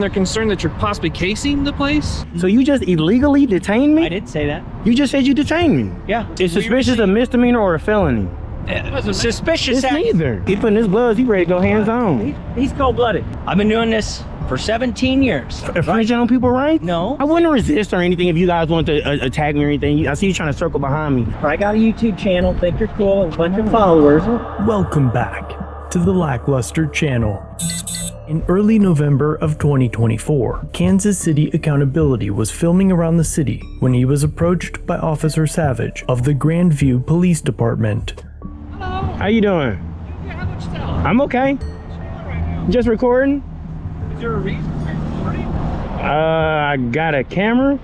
They're concerned that you're possibly casing the place. So you just illegally detained me? I did say that. You just said you detained me. Yeah. Is suspicious a misdemeanor or a felony? Suspicious. It's neither. He putting his gloves, he ready to go hands on. He's cold-blooded. I've been doing this for 17 years. Infringing on people's rights? No. I wouldn't resist or anything if you guys want to attack me or anything. I see you trying to circle behind me. I got a YouTube channel, think you're cool, and a bunch of followers. Welcome back to the LackLuster channel. In early November of 2024, Kansas City Accountability was filming around the city when he was approached by Officer Savage of the Grandview Police Department. Hello. How you doing? Yeah, how much time? I'm okay. What's going on right now? Just recording. Is there a reason? I got a camera.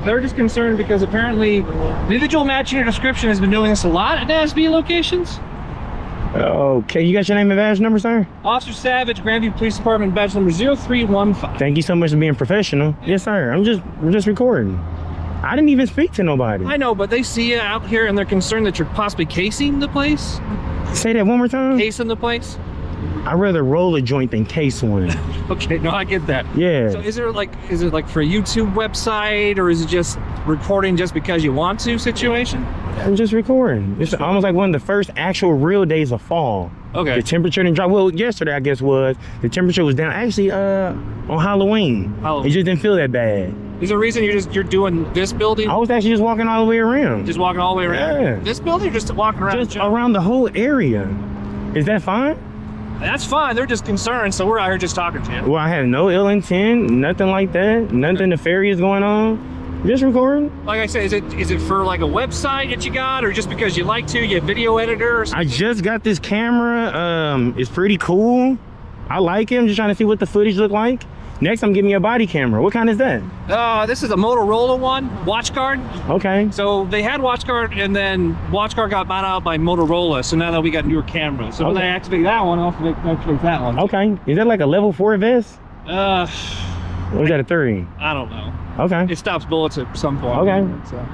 They're just concerned because apparently individual matching your description has been doing this a lot at NASB locations. Okay, you got your name and badge number, sir? Officer Savage, Grandview Police Department, badge number 0315. Thank you so much for being professional. Yes, sir. I'm just recording. I didn't even speak to nobody. I know, but they see you out here and they're concerned that you're possibly casing the place. Say that one more time. Casing the place? I'd rather roll a joint than case one. Okay, no, I get that. Yeah. So is it like for a YouTube website, or is it just recording just because you want to situation? I'm just recording. It's almost like one of the first actual real days of fall. Okay. The temperature didn't drop. Well, yesterday I guess was. The temperature was down. Actually, on Halloween. Oh. It just didn't feel that bad. Is there a reason you're doing this building? I was actually just walking all the way around. Just walking all the way around? Yeah. This building, or just walking around? Just around the whole area. Is that fine? That's fine. They're just concerned, so we're out here just talking to you. Well, I had no ill intent, nothing like that, nothing nefarious going on. Just recording. Like I said, is it for like a website that you got, or just because you like to? You have video editor or something? I just got this camera. It's pretty cool. I like it. I'm just trying to see what the footage look like. Next, I'm getting me a body camera. What kind is that? This is a Motorola one, WatchGuard. Okay. So they had WatchGuard, and then WatchGuard got bought out by Motorola. So now that we got newer cameras, so when I activate that one, I'll activate that one. Okay. Is that like a level 4 vest? Or is that a 3? I don't know. Okay. It stops bullets at some point. Okay. So.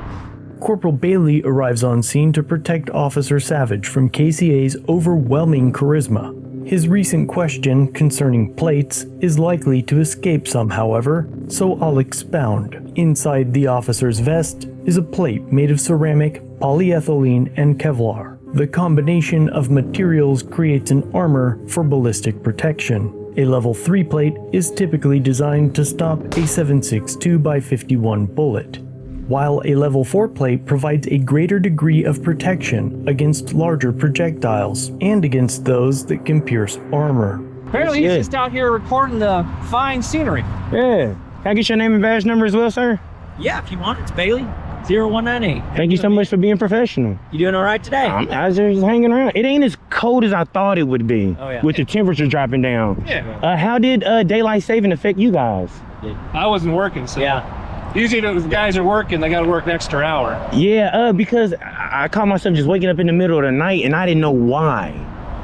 Corporal Bailey arrives on scene to protect Officer Savage from KCA's overwhelming charisma. His recent question concerning plates is likely to escape some, however, so I'll expound. Inside the officer's vest is a plate made of ceramic, polyethylene, and Kevlar. The combination of materials creates an armor for ballistic protection. A level 3 plate is typically designed to stop a 7.62 x 51 bullet, while a level 4 plate provides a greater degree of protection against larger projectiles and against those that can pierce armor. Apparently he's just out here recording the fine scenery. Yeah. Can I get your name and badge number as well, sir? Yeah, if you want, it's Bailey, 0198. Thank you so much for being professional. You doing all right today? I was just hanging around. It ain't as cold as I thought it would be. Oh, yeah. With the temperature dropping down. Yeah. How did daylight saving affect you guys? I wasn't working, so. Yeah. Usually if the guys are working, they got to work an extra hour. Yeah, because I caught myself just waking up in the middle of the night and I didn't know why.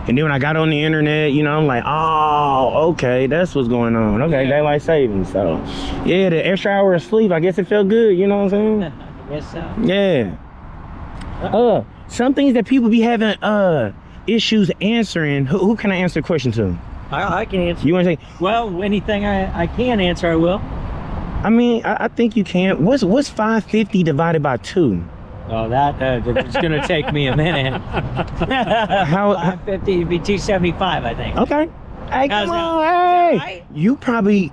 And then when I got on the internet, you know, I'm like, oh, okay, that's what's going on. Okay, Yeah. daylight saving. So, yeah, the extra hour of sleep, I guess it felt good, you know what I'm saying? I guess so. Yeah. Some things that people be having issues answering. Who can I answer a question to? I can answer. You want to say? Well, anything I can answer, I will. I mean, I think you can. What's 550 divided by 2? Oh, it's going to take me a minute. How? 550 would be 275, I think. Okay. Hey, How's come that? on, Is hey. that right? You probably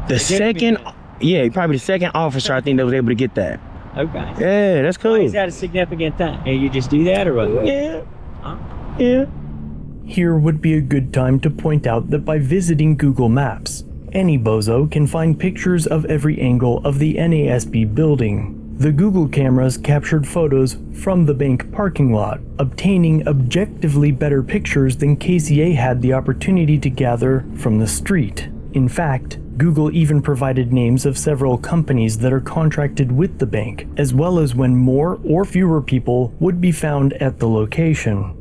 the They give me second. that. Yeah, probably the second officer I think that was able to get that. Okay. Yeah, that's cool. Why is that a significant thing? Hey, you just do that or what? Yeah. Huh? Yeah. Here would be a good time to point out that by visiting Google Maps, any bozo can find pictures of every angle of the NASB building. The Google cameras captured photos from the bank parking lot, obtaining objectively better pictures than KCA had the opportunity to gather from the street. In fact, Google even provided names of several companies that are contracted with the bank, as well as when more or fewer people would be found at the location.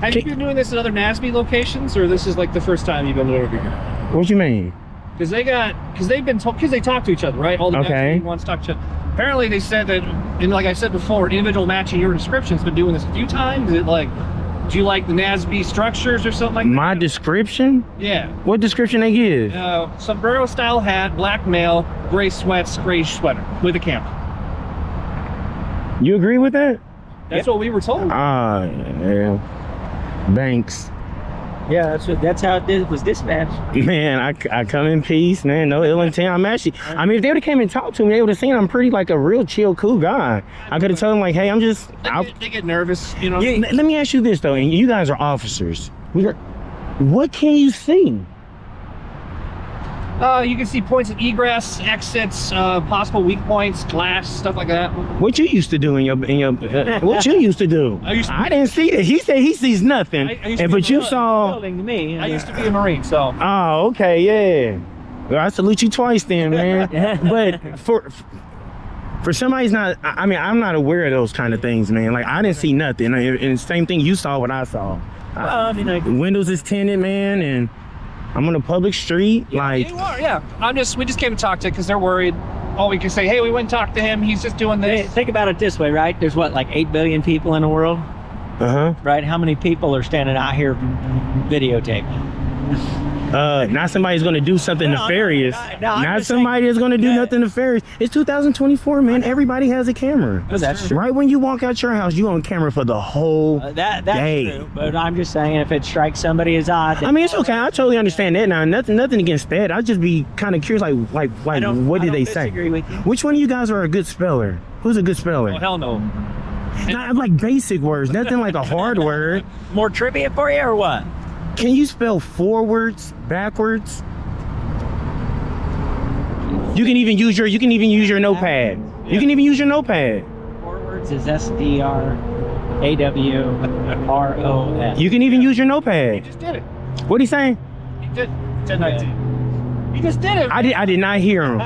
Have you been doing this at other NASB locations, or this is like the first time you've been over here? What you mean? Because they talk to each other, right? All the Okay. NASB wants to talk to each other. Apparently they said that, and like I said before, individual matching your description's been doing this a few times. Is it like Do you like the NASB structures or something like that? My description? Yeah. What description they give? Sombrero style hat, black male, gray sweats, gray sweater with a camera. You agree with that? That's what we were told. Yeah. Banks. Yeah, that's how it was dispatched. Man, I come in peace, man. No ill intent. I mean, if they would have came and talked to me, they would have seen I'm pretty like a real chill, cool guy. I could have told them like, hey, I'm just. They get nervous, you know. Yeah, let me ask you this though, and you guys are officers. What can you see? You can see points of egress, exits, possible weak points, glass, stuff like that. What you used to do in your what you used to do? I didn't see that. He said he sees nothing, but you saw. Building to me. I used to be a Marine, so. Oh, okay, yeah. Well, I salute you twice then, man. But for somebody's not, I mean, I'm not aware of those kind of things, man. Like, I didn't see nothing. And same thing, you saw what I saw. Well, I mean, the windows is tinted, man, and I'm on a public street. Yeah, like, you are, yeah. We just came to talk to because they're worried. Oh, we can say, hey, we went and talked to him. He's just doing this. Think about it this way, right? There's what, like 8 billion people in the world? Right? How many people are standing out here videotaping? Not somebody's gonna do something nefarious. Not somebody that's gonna do nothing nefarious. It's 2024, man. Everybody has a camera. Oh, that's true. Right when you walk out your house, you on camera for the whole that's day. true. But I'm just saying, if it strikes somebody as odd, I mean, it's okay. I totally understand that. Now, nothing against that. I'd just be kind of curious, like, what did they say? With you. Which one of you guys are a good speller? Who's a good speller? Oh, hell no. Not like basic words, nothing like a hard word. More trivia for you or what? Can you spell forwards, backwards? You can even use your notepad. You can even use your notepad. Forwards is SDRAWROS. You can even use your notepad. He just did it. What he saying? He did. 1019. He just did it. I did not hear him.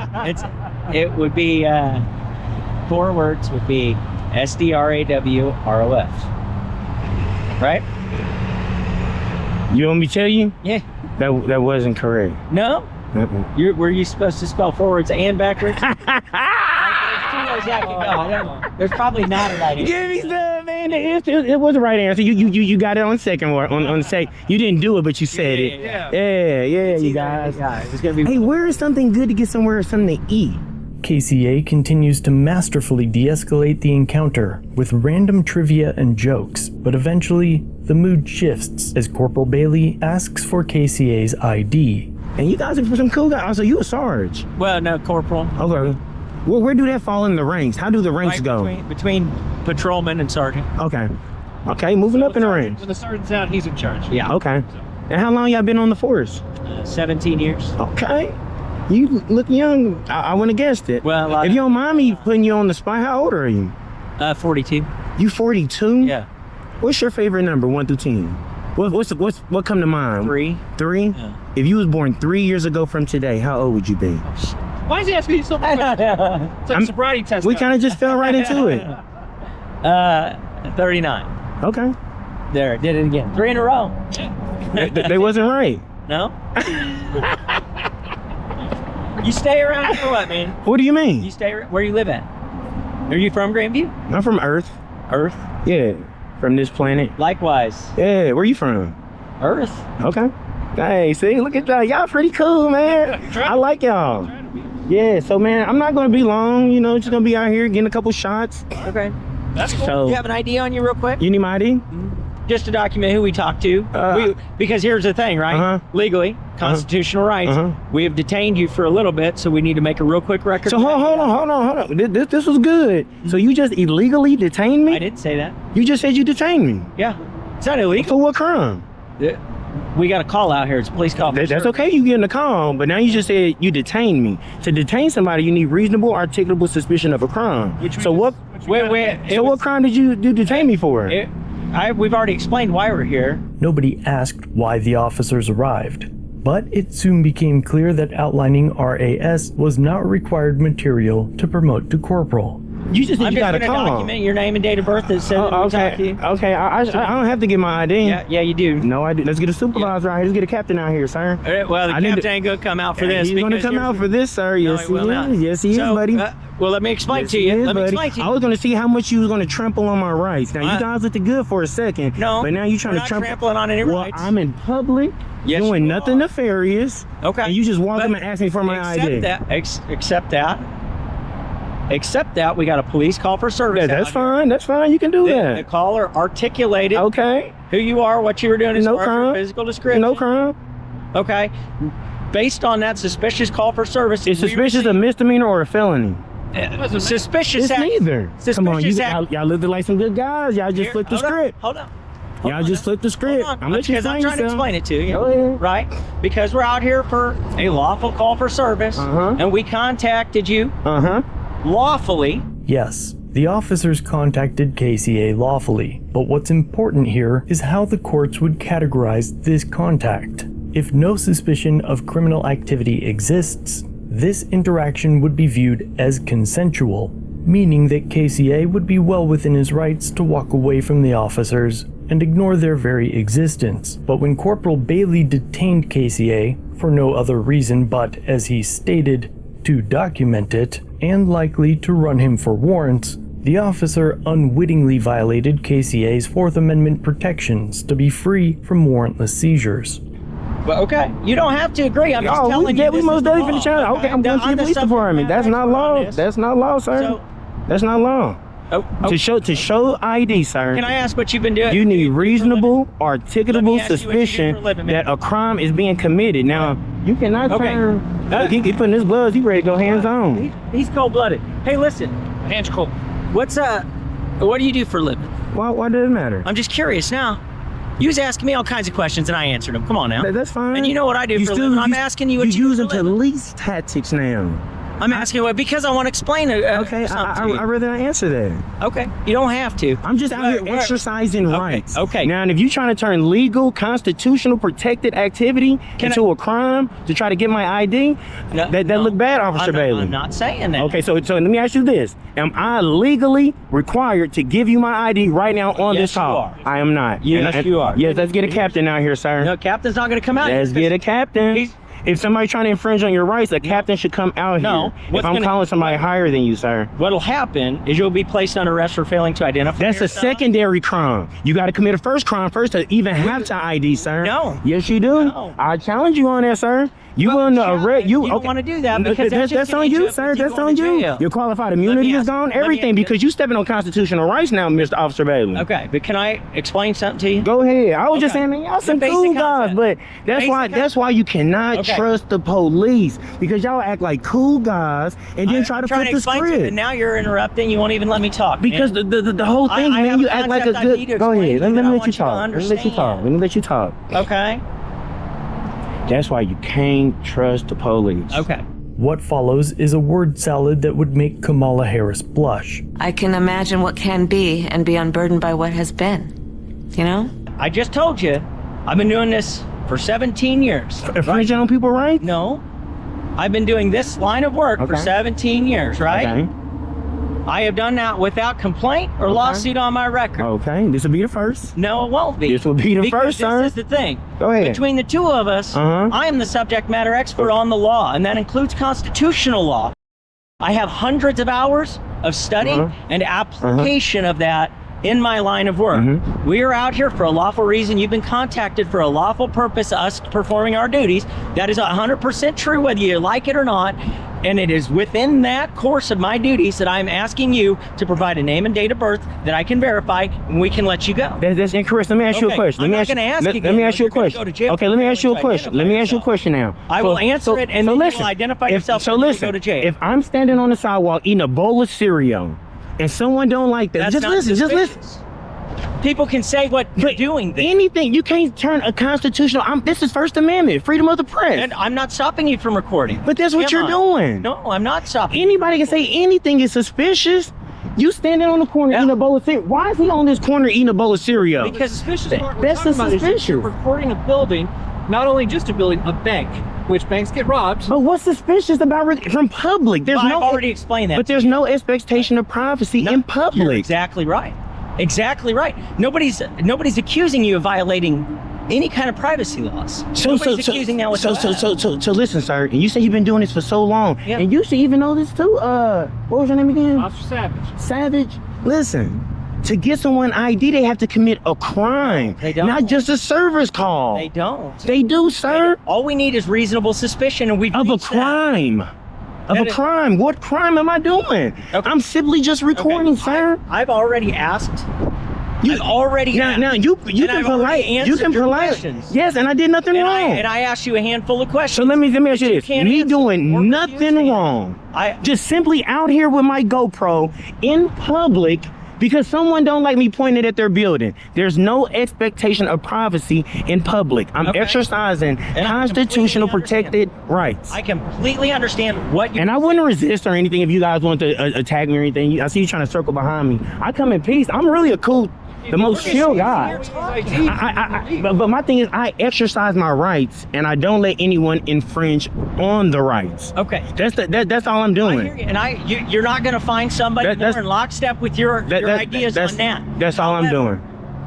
It would be forwards would be SDRAWROS. Right? You want me to tell you? Yeah. That wasn't correct. No? Were you supposed to spell forwards and backwards? There's probably not a right answer. Give me some, man. It was the right answer. You got it on the second one. On the second, you didn't do it, but you said it. Yeah, you guys. Yeah, it was gonna be. Hey, where is something good to get somewhere, something to eat? KCA continues to masterfully de-escalate the encounter with random trivia and jokes, but eventually the mood shifts as Corporal Bailey asks for KCA's ID. And you guys are some cool guys. Also, you a Sarge. Well, no, Corporal. Okay. Well, where do that fall in the ranks? How do the ranks go? Between patrolman and sergeant. Okay, moving up in the ranks. When the sergeant's out, he's in charge. Yeah. Okay. And how long y'all been on the force? 17 years. Okay. You look young. I wouldn't have guessed it. Well, if you don't mind me putting you on the spot, how old are you? 42. You 42? Yeah. What's your favorite number, 1 through 10? What come to mind? 3. 3? Yeah. If you was born 3 years ago from today, how old would you be? Why is he asking you so much? It's like a sobriety test. We kind of just fell right into it. 39. Okay. There, did it again. 3 in a row. They wasn't right. No? You stay around for what, man? What do you mean? You stay where you live at? Are you from Grandview? I'm from Earth. Earth? Yeah, from this planet. Likewise. Yeah, where you from? Earth. Okay. Hey, see, look at y'all. Y'all pretty cool, man. I like y'all. Yeah, so man, I'm not gonna be long, just gonna be out here getting a couple shots. Okay. That's cool. So, You have an ID on you real quick? you need my ID? Just to document who we talked to. Because here's the thing, right? Legally, constitutional rights, we have detained you for a little bit, so we need to make a real quick record. So hold on. This was good. So you just illegally detained me? I didn't say that. You just said you detained me. Yeah. It's not illegal. For what crime? We got a call out here. It's a police call. That's okay, you getting a call, but now you just said you detained me. To detain somebody, you need reasonable, articulable suspicion of a crime. What crime did you detain me for? We've already explained why we're here. Nobody asked why the officers arrived, but it soon became clear that outlining RAS was not required material to promote to corporal. You just I'm you just gotta going to call. document your name and date of birth that says that we talked to you. Okay. I don't have to get my ID. Yeah, you do. No, I do. Let's get a supervisor out here. Let's get a captain out here, sir. All right, well, the captain ain't going to come out for this. He's going to come out for this, sir. Yes, he will not. Yes, he is, buddy. Well, let me explain Yes, to he you. is, Let me buddy. explain to you. I was going to see how much you was going to trample on my rights. Now, you guys looked good for a second. No, but now you're trying we're to not trample. trampling on any rights. Well, I'm in public doing nothing nefarious. Okay. And you just walk up and ask me for my ID. Except that we got a police call for service. That's fine. That's fine. You can do that. The caller articulated who you are, what you were doing as far as your physical description. No crime. Okay. Based on that suspicious call for service. Is suspicious a misdemeanor or a felony? Suspicious It's act. neither. Come on, Suspicious y'all lived like some good guys. Y'all just flipped the script. Hold on. Y'all just flipped the script. I'm Because I'm trying to explain it to you. Go ahead. Right? Because we're out here for a lawful call for service. And we contacted you lawfully. Yes, the officers contacted KCA lawfully, but what's important here is how the courts would categorize this contact. If no suspicion of criminal activity exists, this interaction would be viewed as consensual, meaning that KCA would be well within his rights to walk away from the officers and ignore their very existence. But when Corporal Bailey detained KCA for no other reason but, as he stated, to document it, and likely to run him for warrants, the officer unwittingly violated KCA's Fourth Amendment protections to be free from warrantless seizures. Well, okay, you don't have to agree. I'm just telling you. We most definitely for the channel. Okay, I'm going to the police department. That's not law. That's not law, sir. That's not law. To show ID, sir. Can I ask what you've been doing? You need reasonable, articulable suspicion that a crime is being committed. Now, you cannot turn. He putting his gloves. He ready to go hands on. He's cold-blooded. Hey, listen. Hands cold. What do you do for a living? Why does it matter? I'm just curious now. You was asking me all kinds of questions and I answered them. Come on now. That's fine. And you know what I do for a living. I'm asking you what you do using for a living. police tactics now. I'm asking what because I want to explain it. Okay, I'd rather not answer that. Okay, you don't have to. I'm just out here exercising rights. Okay. Now, and if you're trying to turn legal, constitutional, protected activity into a crime to try to get my ID, that look bad, Officer Bailey. I'm not saying that. Okay, so let me ask you this: am I legally required to give you my ID right now on this call? Yes, you are. I am not. Yes, you are. Yes, let's get a captain out here, sir. No, captain's not going to come out. Let's get a captain. If somebody's trying to infringe on your rights, a captain should come out here. If I'm calling somebody higher than you, sir. What'll happen is you'll be placed under arrest for failing to identify That's yourself. a secondary crime. You got to commit a first crime first to even have to ID, sir. No. Yes, you do. No. I challenge you on that, sir. You willing to arrest you? You don't want to do that because that's on you, sir. That's on you. Your qualified immunity is gone. Everything because you stepping on constitutional rights now, Mr. Officer Bailey. Okay, but can I explain something to you? Go ahead. I was just saying, man, y'all some cool guys, but that's why you cannot trust the police because y'all act like cool guys and then try to flip the script. And now you're interrupting. You won't even let me talk. Because the whole thing, man, you act like a good. Go ahead. Let me let you talk. Let me let you talk. Okay. That's why you can't trust the police. Okay. What follows is a word salad that would make Kamala Harris blush. I can imagine what can be and be unburdened by what has been. You know? I just told you, I've been doing this for 17 years. Infringing on people, right? No. I've been doing this line of work for 17 years, right? Okay. I have done that without complaint or lawsuit on my record. Okay, this will be the first. No, it won't be. This will be the first, sir. This is the thing. Go ahead. Between the two of us, I am the subject matter expert on the law, and that includes constitutional law. I have hundreds of hours of study and application of that in my line of work. We are out here for a lawful reason. You've been contacted for a lawful purpose, us performing our duties. That is 100% true, whether you like it or not. And it is within that course of my duties that I'm asking you to provide a name and date of birth that I can verify, and we can let you go. That's incorrect. Let me ask you a question. I'm not going to ask you. Let me ask you a question. Okay, let me ask you a question. Let me ask you a question now. I will answer it, and then you will identify yourself. So listen, go to jail. if I'm standing on the sidewalk eating a bowl of cereal, and someone don't like that, just listen. People can say what you're doing there. Anything. You can't turn a constitutional. This is First Amendment, freedom of the press. And I'm not stopping you from recording. But that's what you're doing. No, I'm not stopping. Anybody can say anything is suspicious. You standing on the corner eating a bowl of cereal. Why is he on this corner eating a bowl of cereal? Because suspicious. That's suspicious. You're recording a building, not only just a building, a bank. which banks get robbed. But what's suspicious about from public? There's Well, no. I've already explained that. But there's no expectation of privacy in You're public. exactly right. Exactly right. Nobody's accusing you of violating any kind of privacy laws. Nobody's accusing that whatsoever. So listen, sir. And you say you've been doing this for so long, Yeah. and you should even know this too. What was your name again? Officer Savage. Savage. Listen. To get someone ID, they have to commit a crime. They don't. Not just a service call. They don't. They do, sir. All we need is reasonable suspicion, and we've Of a reached that. crime. Of a crime. What crime am I doing? Okay. I'm simply just recording, sir. I've already asked. You I've already now, asked. now you And can I've polite. already You answered can your polite. questions. Yes, and I did nothing And wrong. I asked you a handful of questions. So let me ask you that this: can't me answer or doing nothing refusing. wrong, I just simply out here with my GoPro in public because someone don't like me pointing at their building. There's no expectation of privacy in public. I'm Okay. exercising And I constitutional completely protected rights. I completely understand what you. And I wouldn't resist or anything if you guys want to attack me or anything. I see you trying to circle behind me. I come in peace. I'm really the most chill guy. But my thing is, I exercise my rights, and I don't let anyone infringe on the rights. Okay. That's all I'm I doing. hear you. And you're not going to find somebody That's- more in lockstep with your ideas on that. That's all I'm However, doing.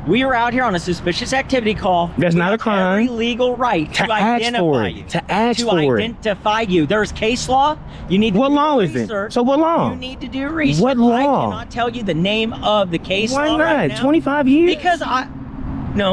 We are out here on a suspicious activity call. That's not a crime. Every legal right To to ask identify for it. you. To ask for it. identify you. There's case law. You need to What do law is it? research. So what law? You need to do research. What law? I cannot tell you the name of the case Why law not? right now. 25 years? Because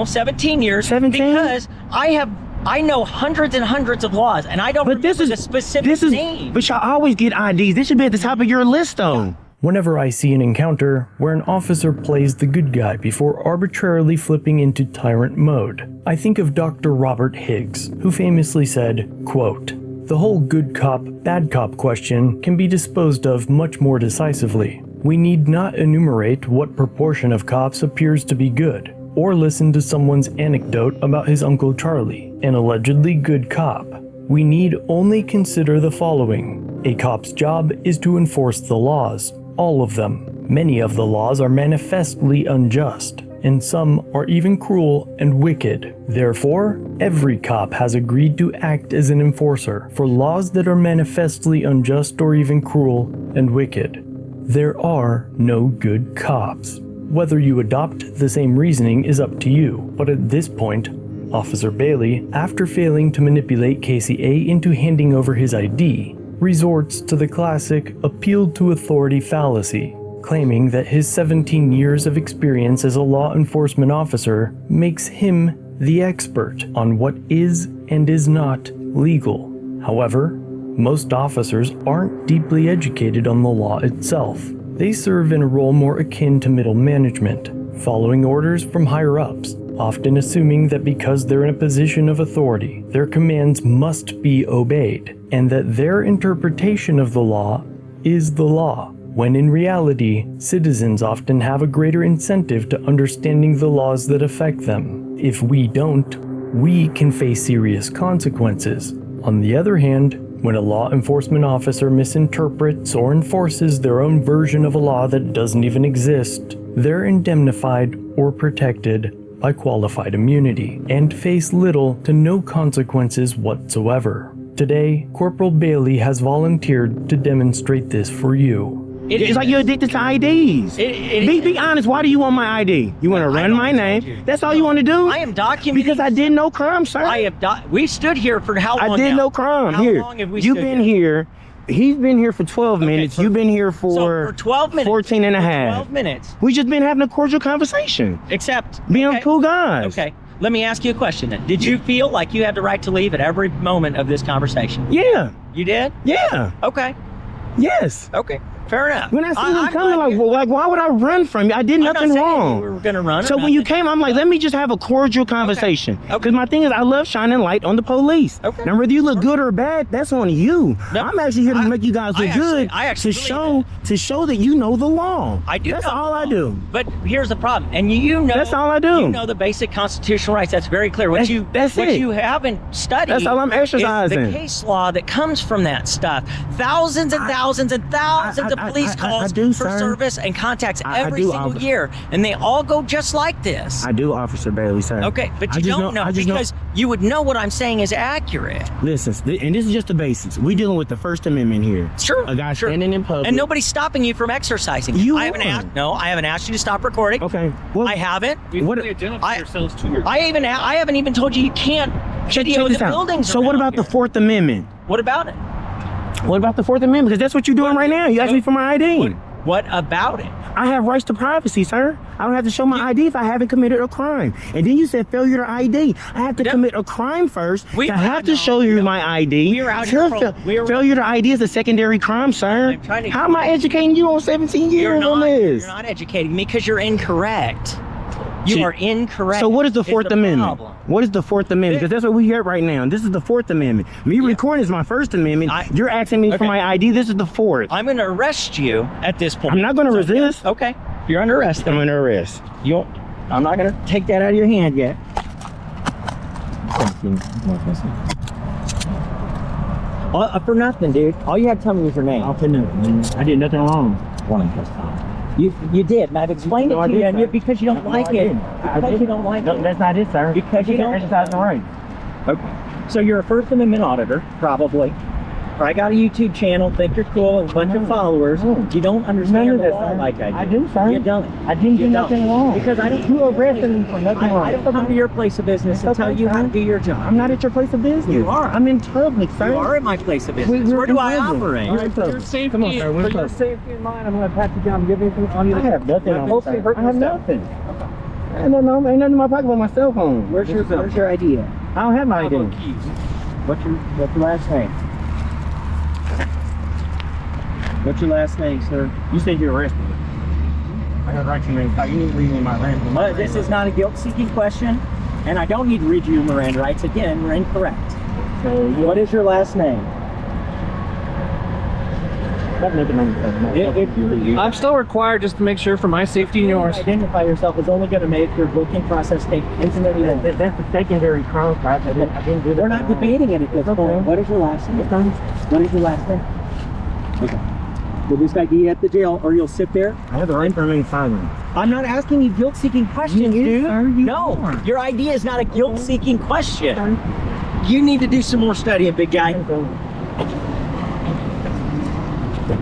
17 years. 17? Because I know hundreds and hundreds of laws, and I don't But this remember is the specific name. But y'all always get IDs. This should be at the top of your list, though. Whenever I see an encounter where an officer plays the good guy before arbitrarily flipping into tyrant mode, I think of Dr. Robert Higgs, who famously said, quote, "The whole good cop, bad cop question can be disposed of much more decisively. We need not enumerate what proportion of cops appears to be good, or listen to someone's anecdote about his Uncle Charlie, an allegedly good cop. We need only consider the following. A cop's job is to enforce the laws. All of them. Many of the laws are manifestly unjust, and some are even cruel and wicked. Therefore, every cop has agreed to act as an enforcer for laws that are manifestly unjust or even cruel and wicked. There are no good cops. Whether you adopt the same reasoning is up to you, but at this point, Officer Bailey, after failing to manipulate Casey A into handing over his ID, resorts to the classic appeal to authority fallacy, claiming that his 17 years of experience as a law enforcement officer makes him the expert on what is and is not legal. However, most officers aren't deeply educated on the law itself. They serve in a role more akin to middle management, following orders from higher-ups, often assuming that because they're in a position of authority, their commands must be obeyed, and that their interpretation of the law is the law, when in reality, citizens often have a greater incentive to understanding the laws that affect them. If we don't, we can face serious consequences. On the other hand, when a law enforcement officer misinterprets or enforces their own version of a law that doesn't even exist, they're indemnified or protected by qualified immunity and face little to no consequences whatsoever. Today, Corporal Bailey has volunteered to demonstrate this for you. It's like you're addicted to IDs. Be honest. Why do you want my ID? You want to run my name? That's all you want to do? I am documenting. Because I did no crime, sir. We stood here for how long I did now? no crime. How Here, long have we you've stood been here. He's been here for 12 minutes. You've been here for 12 minutes. 14 and a half. 12 minutes. We just been having a cordial conversation. Except Being cool guys. Okay. Let me ask you a question then. Did you feel like you had the right to leave at every moment of this conversation? Yeah. You did? Yeah. Okay. Yes. Okay. Fair enough. When I see him coming, like, why would I run from you? I did nothing wrong. We were gonna run. So when you came, I'm like, let me just have a cordial conversation. Because my thing is, I love shining light on the police. Okay. Now, whether you look good or bad, that's on you. No, I'm actually here to make you guys look good. actually to show that you know the law. I do. That's know all the I law. do. But here's the problem, and you know. That's all I do. You know the basic constitutional rights. That's very clear. What That's what it. you haven't studied. That's all I'm exercising. Is the case law that comes from that stuff. Thousands and thousands and thousands of police calls do, for sir. service and contacts I every do, single officer. year, and they all go just like this. I do, Officer Bailey, sir. Okay, but I you just don't know I just because you would know what I'm saying is accurate. Listen, and this is just the basics. We dealing with the First Amendment here. Sure. A guy sure. standing in public. And nobody's stopping you from exercising. I haven't asked you to stop recording. Okay. Well, I haven't. What? Identify yourselves to your. I haven't even told you can't video the buildings. So what around about the here. Fourth Amendment? What about it? What about the Fourth Amendment? Because that's what you're doing right now. You asked me for my ID. What about it? I have rights to privacy, sir. I don't have to show my ID if I haven't committed a crime. And then you said failure to ID. I have to commit a crime first to have to show you my ID. We're out here. Failure to ID is a secondary crime, sir. I'm trying to- How am I educating you on 17 years on this? You're not educating me because you're incorrect. You are incorrect. So what is the Fourth Amendment? Problem. What is the Fourth Amendment? Because that's what we hear right now. This is the Fourth Amendment. Me recording is my First Amendment. You're asking me for my ID. This is the Fourth. I'm going to arrest you at this point. I'm not going to resist. Okay. You're under arrest. I'm under arrest. I'm not going to take that out of your hand yet. For nothing, dude. All you had to tell me was your name. For nothing. I did nothing wrong. You did, and I've explained it to you, and because you don't like it. Because you don't like it. That's not it, sir. Because you don't exercise my rights. Okay. So you're a First Amendment auditor, probably. Or I got a YouTube channel, think you're cool, and a bunch of followers. You don't understand the law like I do. I do, sir. You don't. I didn't do nothing wrong. Because I don't. You arrested me for nothing wrong. I don't come to your place of business and tell you how to do your job. I'm not at your place of business. You are. I'm in public, sir. You are at my place of business. Where do I operate? Your safety, Come on, sir. for your safety in mind, I'm going to pat you down and give anything on you. I have nothing on me, sir. I have nothing. Ain't nothing in my pocket but my cell phone. Where's your ID at? I don't have my ID. What's your last name? What's your last name, sir? You said you arrested me. I got right to name. You need to read me my name. But this is not a guilt-seeking question, and I don't need to read you your Miranda rights. Again, we're incorrect. So, what is your last name? I'm still required just to make sure for my safety and yours. Identify yourself is only going to make your booking process take infinitely longer. That's a secondary crime. I didn't do that. We're not debating it at this point. What is your last name? What is your last name? Okay. We'll just ID you at the jail, or you'll sit there. I have the right to remain silent. I'm not asking you guilt-seeking questions, dude. No, your ID is not a guilt-seeking question. You need to do some more studying, big guy.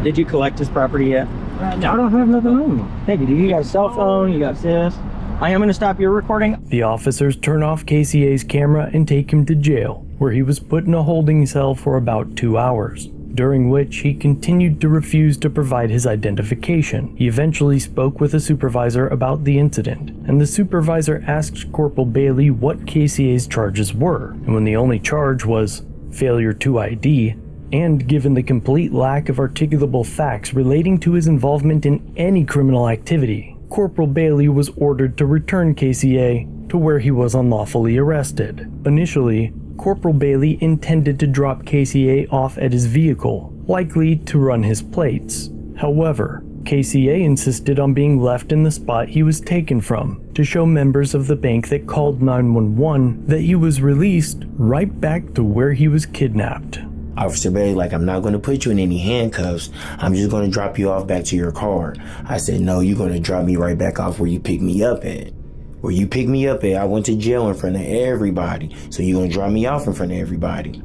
Did you collect his property yet? I don't have nothing on me. Hey, dude, you got a cell phone, you got this. I am going to stop your recording. The officers turn off KCA's camera and take him to jail, where he was put in a holding cell for about 2 hours, during which he continued to refuse to provide his identification. He eventually spoke with a supervisor about the incident, and the supervisor asked Corporal Bailey what KCA's charges were, and when the only charge was failure to ID, and given the complete lack of articulable facts relating to his involvement in any criminal activity, Corporal Bailey was ordered to return KCA to where he was unlawfully arrested. Initially, Corporal Bailey intended to drop KCA off at his vehicle, likely to run his plates. However, KCA insisted on being left in the spot he was taken from to show members of the bank that called 911 that he was released right back to where he was kidnapped. Officer Bailey, like, I'm not going to put you in any handcuffs. I'm just going to drop you off back to your car. I said, no, you're going to drop me right back off where you picked me up at. Where you picked me up at, I went to jail in front of everybody. So you're going to drop me off in front of everybody.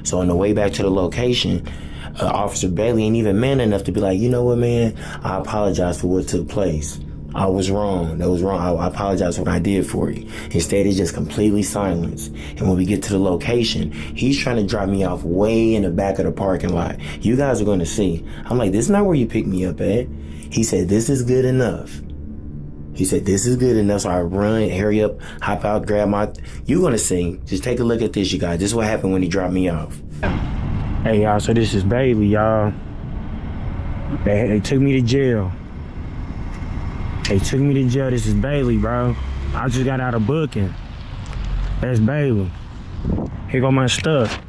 So on the way back to the location, Officer Bailey ain't even man enough to be like, you know what, man? I apologize for what took place. I was wrong. That was wrong. I apologize for what I did for you. Instead, it's just completely silence. And when we get to the location, he's trying to drop me off way in the back of the parking lot. You guys are going to see. I'm like, this is not where you picked me up at. He said, this is good enough. He said, this is good enough. So I run, hurry up, hop out, grab my... You're going to see. Just take a look at this, you guys. This is what happened when he dropped me off. Hey, y'all. So this is Bailey, y'all. They took me to jail. They took me to jail. This is Bailey, bro. I just got out of booking. That's Bailey. Here go my stuff.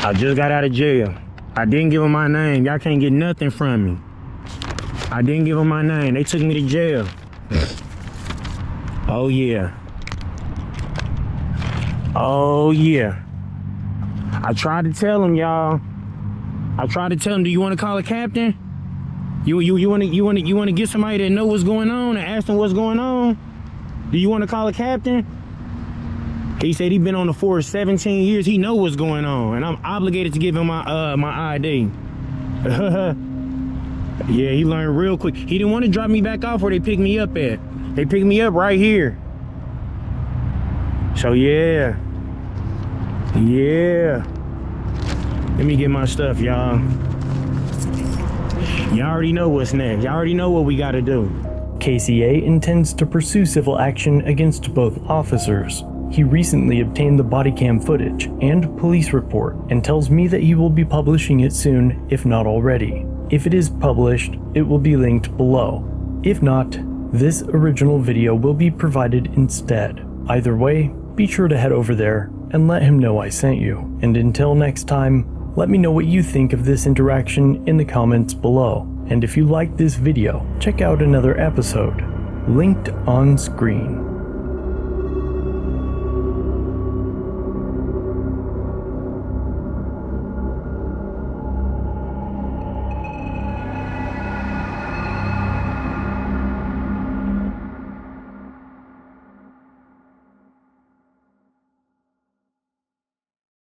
I just got out of jail. I didn't give them my name. Y'all can't get nothing from me. I didn't give them my name. They took me to jail. Oh, yeah. Oh, yeah. I tried to tell them, y'all. I tried to tell them, do you want to call a captain? You want to get somebody that know what's going on and ask them what's going on? Do you want to call a captain? He said he been on the force 17 years. He know what's going on, and I'm obligated to give him my my ID. Yeah, he learned real quick. He didn't want to drop me back off where they picked me up at. They picked me up right here. So yeah. Let me get my stuff, y'all. Y'all already know what's next. Y'all already know what we gotta do. KCA intends to pursue civil action against both officers. He recently obtained the body cam footage and police report and tells me that he will be publishing it soon, if not already. If it is published, it will be linked below. If not, this original video will be provided instead. Either way, be sure to head over there and let him know I sent you. And until next time, let me know what you think of this interaction in the comments below. And if you liked this video, check out another episode, linked on screen.